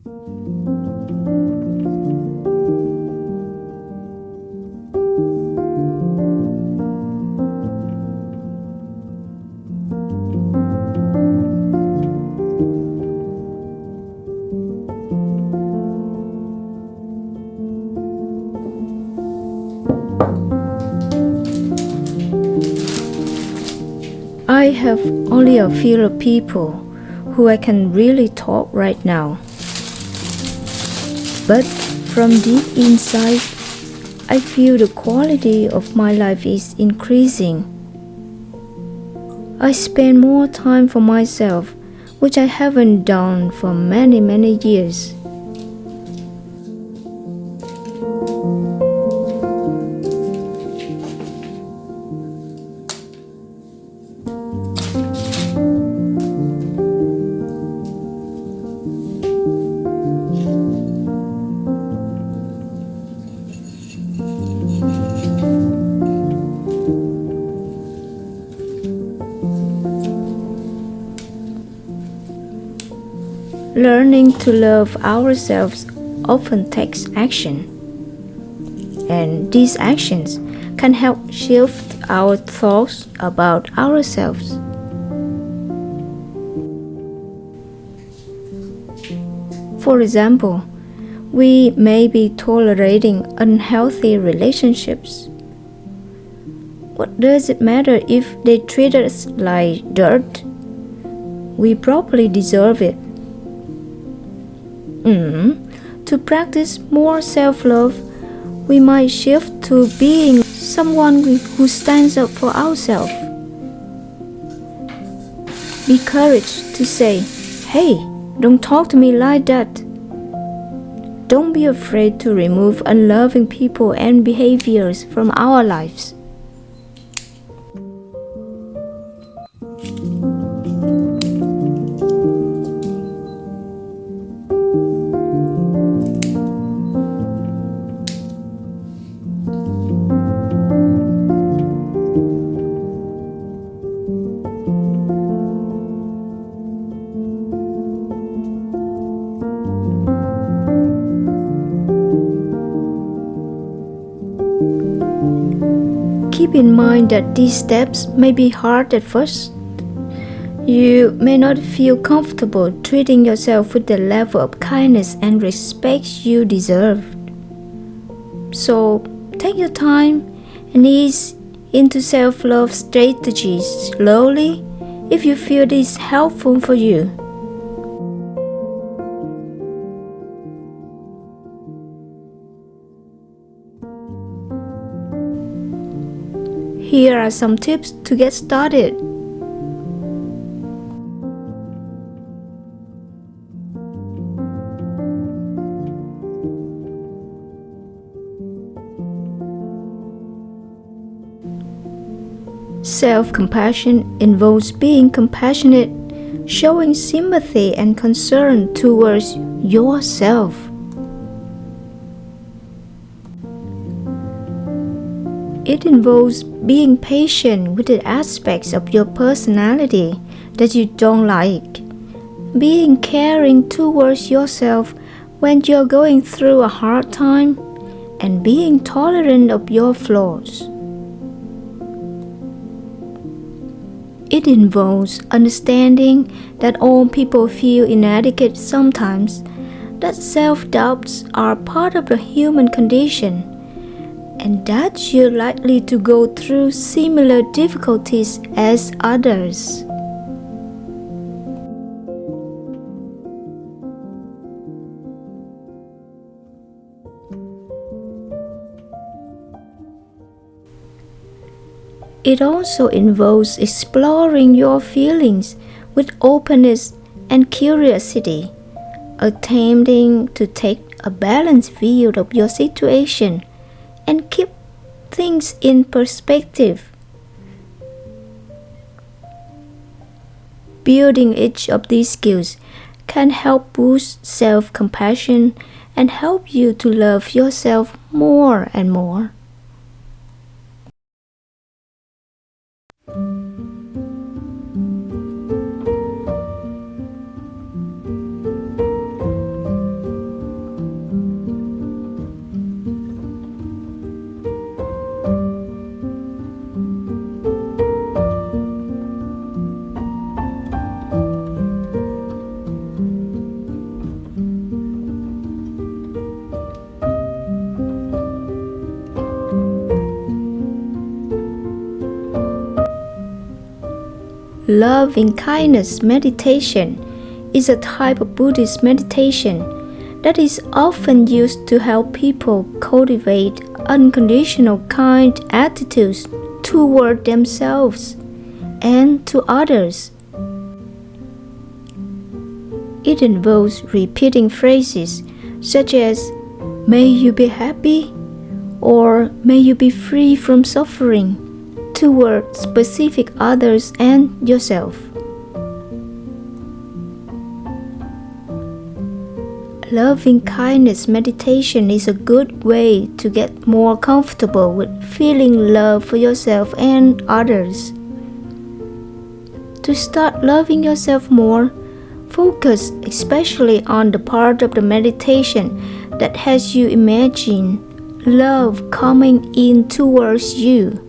I have only a few people who I can really talk right now. But from deep inside, I feel the quality of my life is increasing. I spend more time for myself, which I haven't done for many years. Learning to love ourselves often takes action, and these actions can help shift our thoughts about ourselves. For example, we may be tolerating unhealthy relationships. What does it matter if they treat us like dirt? We probably deserve it. To practice more self-love, we might shift to being someone who stands up for ourselves. Be courage to say, "Hey, don't talk to me like that." Don't be afraid to remove unloving people and behaviors from our lives. Keep in mind that these steps may be hard at first. You may not feel comfortable treating yourself with the level of kindness and respect you deserve. So take your time and ease into self-love strategies slowly if you feel this is helpful for you. Here are some tips to get started. Self-compassion involves being compassionate, showing sympathy and concern towards yourself. It involves being patient with the aspects of your personality that you don't like, being caring towards yourself when you're going through a hard time, and being tolerant of your flaws. It involves understanding that all people feel inadequate sometimes, that self-doubts are part of the human condition, and that you're likely to go through similar difficulties as others. It also involves exploring your feelings with openness and curiosity, attempting to take a balanced view of your situation and keep things in perspective. Building each of these skills can help boost self-compassion and help you to love yourself more and more. loving kindness meditation is a type of Buddhist meditation that is often used to help people cultivate unconditional kind attitudes toward themselves and to others. It involves repeating phrases such as, "May you be happy," or "May you be free from suffering," toward specific others and yourself. Loving kindness meditation is a good way to get more comfortable with feeling love for yourself and others. To start loving yourself more, focus especially on the part of the meditation that has you imagine love coming in towards you.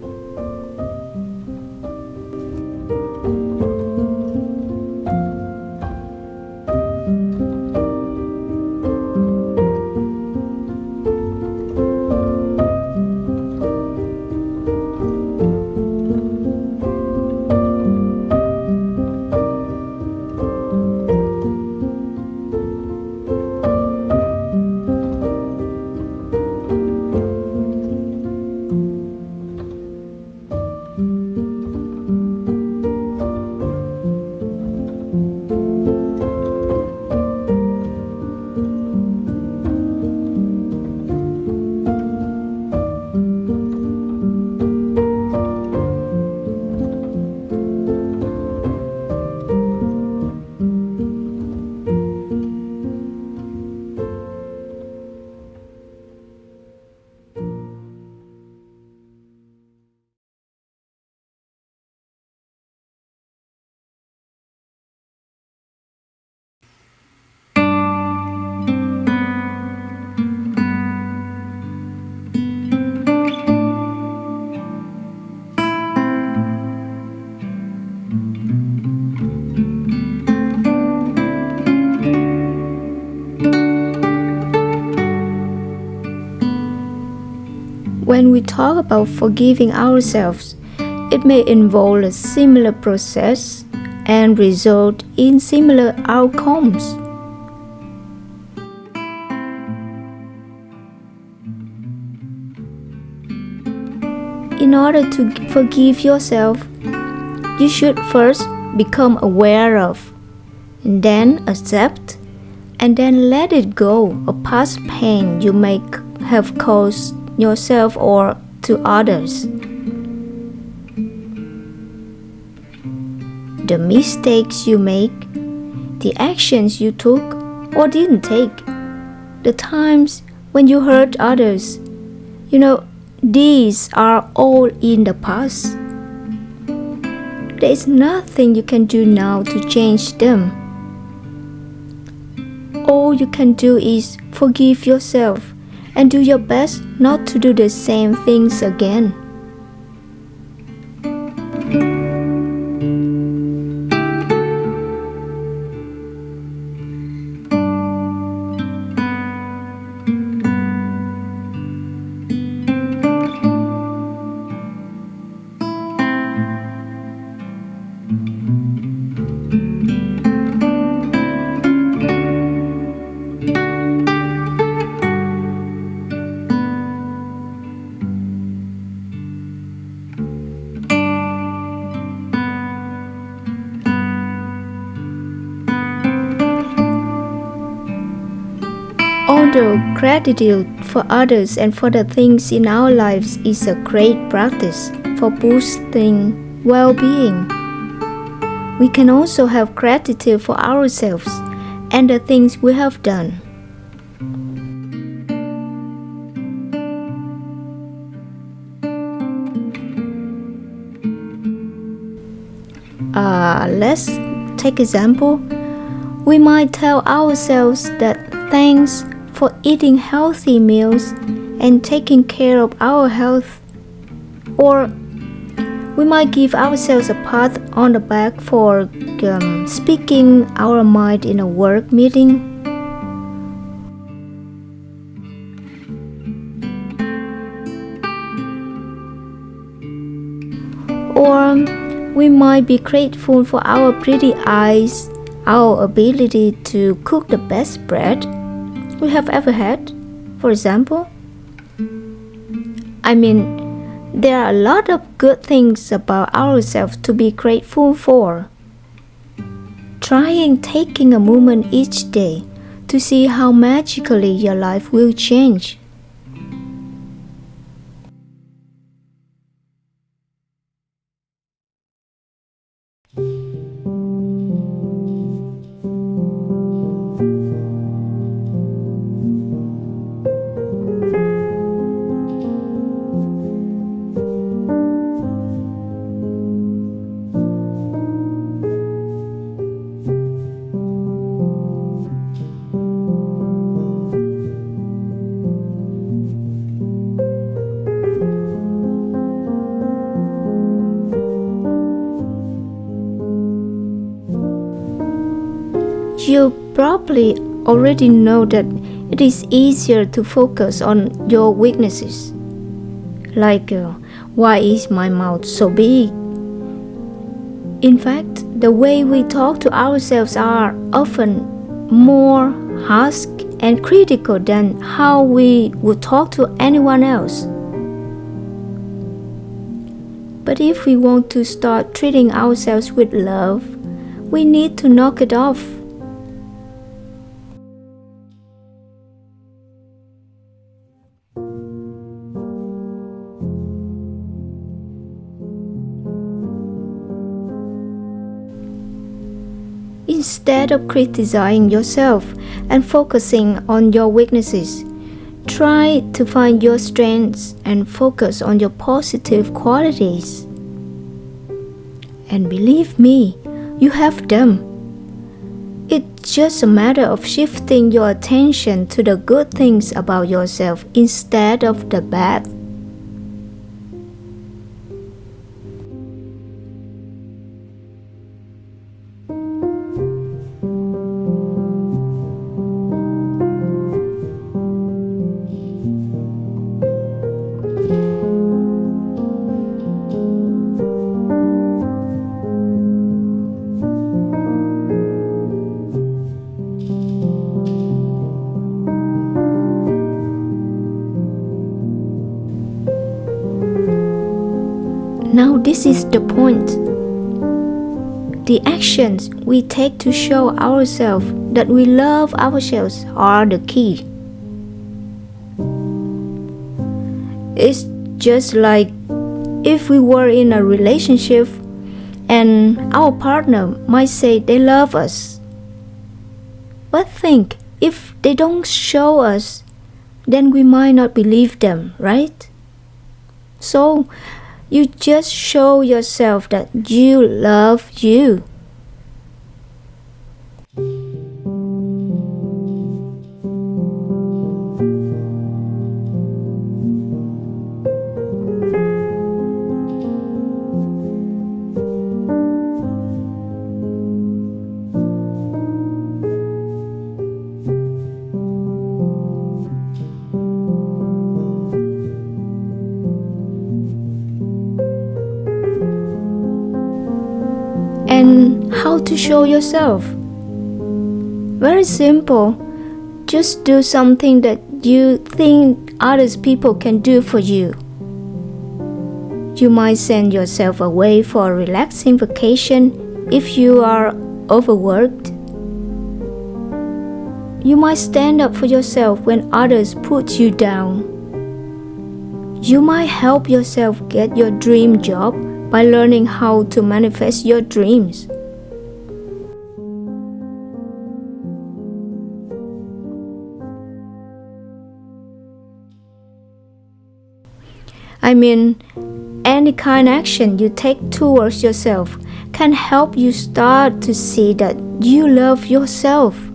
When we talk about forgiving ourselves, it may involve a similar process and result in similar outcomes. In order to forgive yourself, you should first become aware of, and then accept, and then let it go of past pain you may have caused yourself or to others. The mistakes you make, the actions you took or didn't take, the times when you hurt others, these are all in the past. There is nothing you can do now to change them. All you can do is forgive yourself and do your best not to do the same things again. Although gratitude for others and for the things in our lives is a great practice for boosting well-being, we can also have gratitude for ourselves and the things we have done. Let's take example. We might tell ourselves that thanks for eating healthy meals and taking care of our health. Or we might give ourselves a pat on the back for speaking our mind in a work meeting. Or We might be grateful for our pretty eyes, our ability to cook the best bread we have ever had, for example. There are a lot of good things about ourselves to be grateful for. Try taking a moment each day to see how magically your life will change. You probably already know that it is easier to focus on your weaknesses. Like, why is my mouth so big? In fact, the way we talk to ourselves are often more harsh and critical than how we would talk to anyone else. But if we want to start treating ourselves with love, we need to knock it off. Instead of criticizing yourself and focusing on your weaknesses, try to find your strengths and focus on your positive qualities. And believe me, you have them. It's just a matter of shifting your attention to the good things about yourself instead of the bad. Now this is the point. The actions we take to show ourselves that we love ourselves are the key. It's just like if we were in a relationship and our partner might say they love us. But think, if they don't show us, then we might not believe them, right? So, you just show yourself that you love you. And how to show yourself? Very simple. Just do something that you think other people can do for you. You might send yourself away for a relaxing vacation if you are overworked. You might stand up for yourself when others put you down. You might help yourself get your dream job by learning how to manifest your dreams. Any kind of action you take towards yourself can help you start to see that you love yourself.